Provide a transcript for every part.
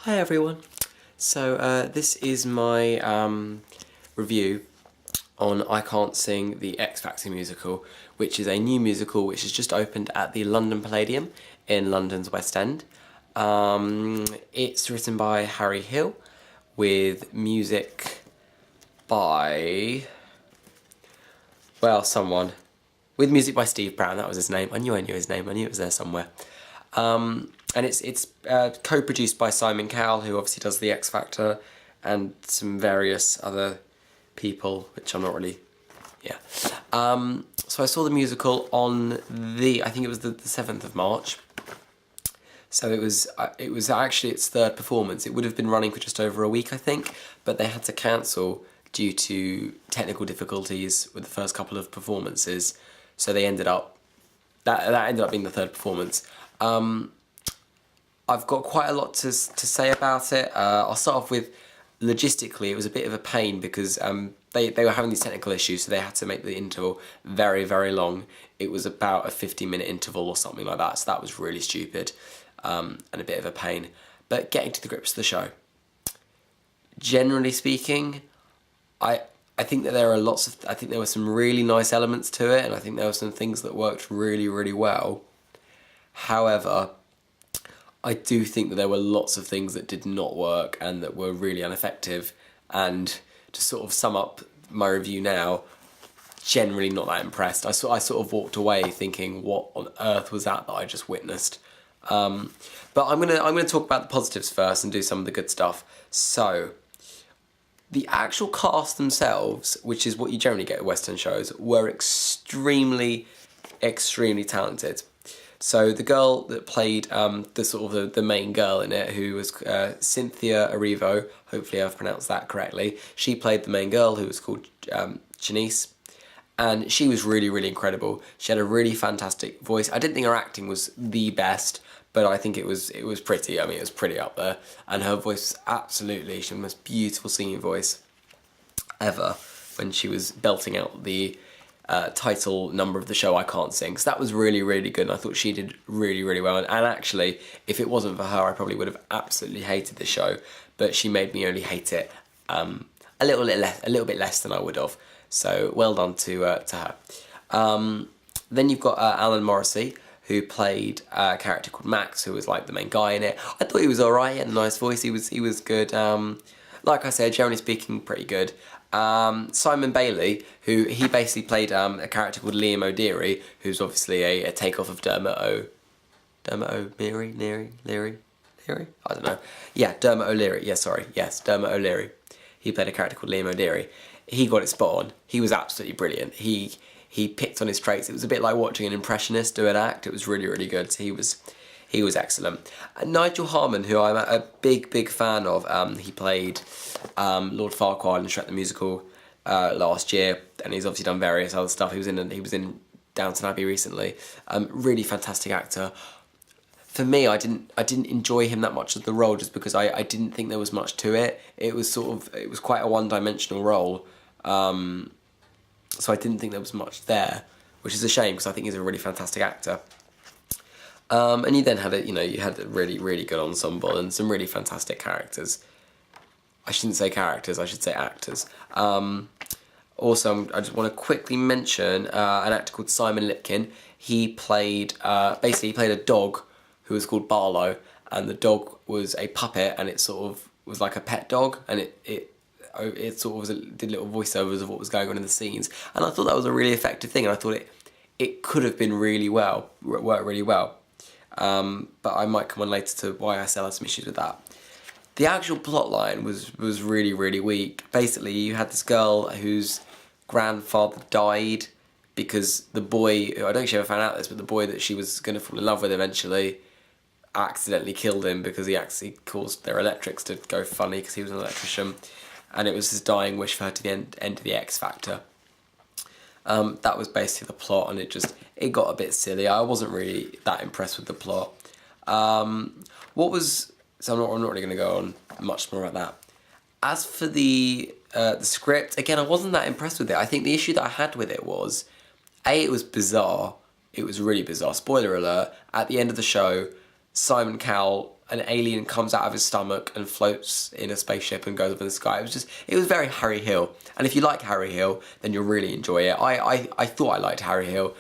Hi everyone. So this is my review on I Can't Sing, the X Factor musical, which is a new musical which has just opened at the London Palladium in London's West End. It's written by Harry Hill with music by, well, someone. With music by Steve Brown, that was his name. I knew his name, I knew it was there somewhere. And it's co-produced by Simon Cowell, who obviously does the X Factor, and some various other people, which I'm not really, yeah. So I saw the musical on I think it was the 7th of March. So it was actually its third performance. It would have been running for just over a week, I think, but they had to cancel due to technical difficulties with the first couple of performances. So they ended up, that ended up being the third performance. I've got quite a lot to say about it. I'll start off with, logistically, it was a bit of a pain because they were having these technical issues, so they had to make the interval very, very long. It was about a 50-minute interval or something like that, so that was really stupid and a bit of a pain. But getting to the grips of the show. Generally speaking, I think that there are I think there were some really nice elements to it, and I think there were some things that worked really, really well. However, I do think that there were lots of things that did not work and that were really ineffective, and to sort of sum up my review now, generally not that impressed. I sort of walked away thinking, what on earth was that I just witnessed? But I'm gonna talk about the positives first and do some of the good stuff. So, the actual cast themselves, which is what you generally get at West End shows, were extremely, extremely talented. So the girl that played the main girl in it, who was Cynthia Erivo, hopefully I've pronounced that correctly, she played the main girl, who was called Janice, and she was really, really incredible. She had a really fantastic voice. I didn't think her acting was the best, but I think it was pretty. I mean, it was pretty up there, and her voice, absolutely, she had the most beautiful singing voice ever when she was belting out the title number of the show, I Can't Sing. So that was really, really good, and I thought she did really, really well. And actually, if it wasn't for her, I probably would have absolutely hated the show, but she made me only hate it a little bit less than I would have. So well done to her. Then you've got Alan Morrissey, who played a character called Max, who was like the main guy in it. I thought he was alright, he had a nice voice, he was good. Like I said, generally speaking, pretty good. Simon Bailey, who he basically played a character called Liam O'Leary, who's obviously a takeoff of Dermot O'Leary? I don't know. Yeah, Dermot O'Leary. Yeah, sorry. Yes, Dermot O'Leary. He played a character called Liam O'Leary. He got it spot on. He was absolutely brilliant. He picked on his traits. It was a bit like watching an impressionist do an act. It was really, really good. So he was excellent. Nigel Harman, who I'm a big, big fan of, he played Lord Farquaad in Shrek the Musical last year, and he's obviously done various other stuff. He was in Downton Abbey recently. Really fantastic actor. For me, I didn't enjoy him that much of the role, just because I didn't think there was much to it. It was quite a one-dimensional role, so I didn't think there was much there, which is a shame because I think he's a really fantastic actor. And you then had you had a really, really good ensemble and some really fantastic characters. I shouldn't say characters, I should say actors. Also, I just want to quickly mention an actor called Simon Lipkin. He played, basically he played a dog who was called Barlow, and the dog was a puppet, and it sort of was like a pet dog, and it sort of did little voiceovers of what was going on in the scenes. And I thought that was a really effective thing, and I thought it could have been really well, worked really well. But I might come on later to why I still had some issues with that. The actual plot line was really, really weak. Basically, you had this girl whose grandfather died because the boy, I don't know if she ever found out this, but the boy that she was going to fall in love with eventually accidentally killed him because he actually caused their electrics to go funny because he was an electrician, and it was his dying wish for her to enter the X Factor. That was basically the plot, and it got a bit silly. I wasn't really that impressed with the plot. So I'm not really going to go on much more about that. As for the script, again, I wasn't that impressed with it. I think the issue that I had with it was, A, it was bizarre. It was really bizarre. Spoiler alert, at the end of the show, Simon Cowell, an alien comes out of his stomach and floats in a spaceship and goes up in the sky. It was very Harry Hill. And if you like Harry Hill, then you'll really enjoy it. I thought I liked Harry Hill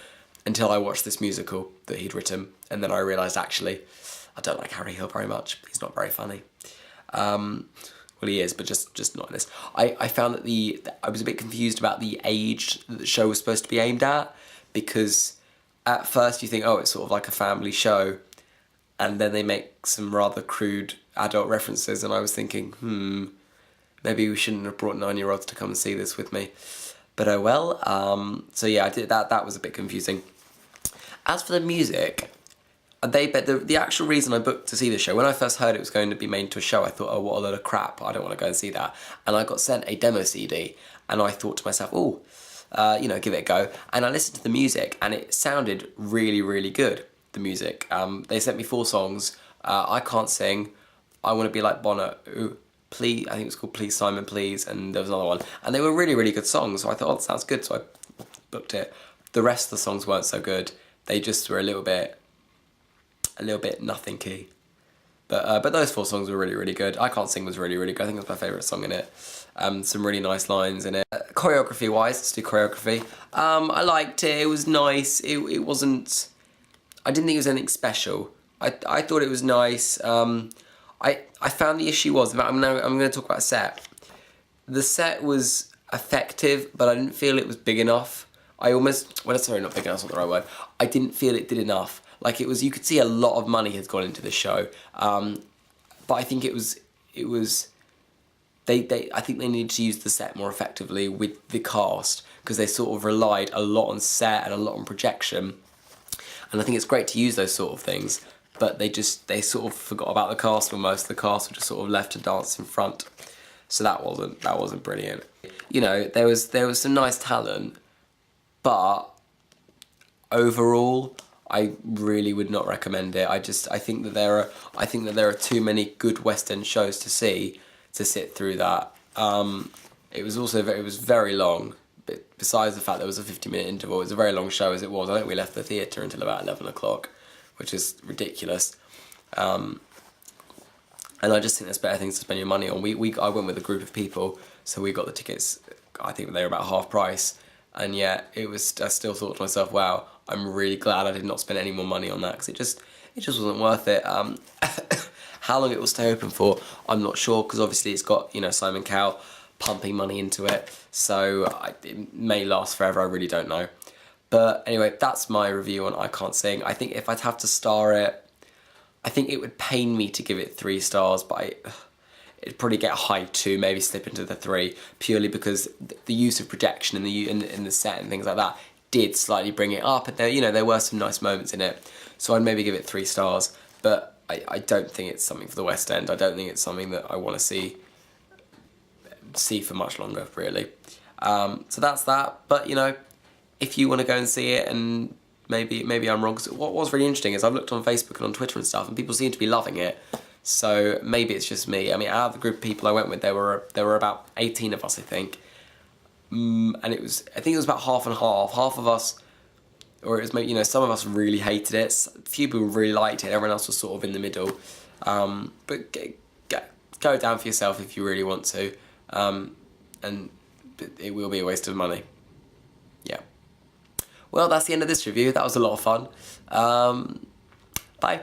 until I watched this musical that he'd written, and then I realised actually I don't like Harry Hill very much. He's not very funny. Well, he is, but just not in this. I found that I was a bit confused about the age that the show was supposed to be aimed at, because at first you think, oh, it's sort of like a family show, and then they make some rather crude adult references, and I was thinking, maybe we shouldn't have brought 9-year-olds to come and see this with me. But oh well. So yeah, I did that. That was a bit confusing. As for the music, the actual reason I booked to see the show, when I first heard it was going to be made into a show, I thought, oh, what a load of crap, I don't want to go and see that. And I got sent a demo CD, and I thought to myself, give it a go. And I listened to the music, and it sounded really, really good, the music. They sent me 4 songs. I Can't Sing, I Want to Be Like Bono, Please, I think it was called Please Simon Please, and there was another one. And they were really, really good songs, so I thought, oh, that sounds good, so I booked it. The rest of the songs weren't so good. They just were a little bit nothing key. But those 4 songs were really, really good. I Can't Sing was really, really good. I think it was my favourite song in it. Some really nice lines in it. Choreography-wise, let's do choreography. I liked it. It was nice. It wasn't... I didn't think it was anything special. I thought it was nice. I found the issue was... I'm going to talk about set. The set was effective, but I didn't feel it was big enough. Sorry, not big enough, that's not the right word. I didn't feel it did enough. Like, you could see a lot of money has gone into the show. But I think I think they needed to use the set more effectively with the cast, because they sort of relied a lot on set and a lot on projection. And I think it's great to use those sort of things, but they sort of forgot about the cast, when most of the cast were just sort of left to dance in front. So that wasn't brilliant. You know, there was some nice talent, but overall, I really would not recommend it. I think that there are too many good West End shows to see to sit through that. It was very long. But besides the fact there was a 50-minute interval, it was a very long show as it was. I think we left the theatre until about 11 o'clock, which is ridiculous. And I just think there's better things to spend your money on. I went with a group of people, so we got the tickets. I think they were about half price, and yet I still thought to myself, wow, I'm really glad I did not spend any more money on that, because it just wasn't worth it. How long it will stay open for, I'm not sure, because obviously it's got, Simon Cowell pumping money into it, so it may last forever, I really don't know. But anyway, that's my review on I Can't Sing. I think if I'd have to star it, I think it would pain me to give it 3 stars, but it'd probably get a high 2, maybe slip into the 3, purely because the use of projection in the set and things like that did slightly bring it up, and there were some nice moments in it, so I'd maybe give it 3 stars, but I don't think it's something for the West End. I don't think it's something that I want to see for much longer, really. So that's that, but if you want to go and see it, and maybe I'm wrong, because what was really interesting is I've looked on Facebook and on Twitter and stuff, and people seem to be loving it, so maybe it's just me. I mean, out of the group of people I went with, there were about 18 of us, I think. And I think it was about half and half. Half of us, or it was maybe, some of us really hated it. A few people really liked it. Everyone else was sort of in the middle. But go down for yourself if you really want to. And it will be a waste of money. Yeah. Well, that's the end of this review. That was a lot of fun. Bye.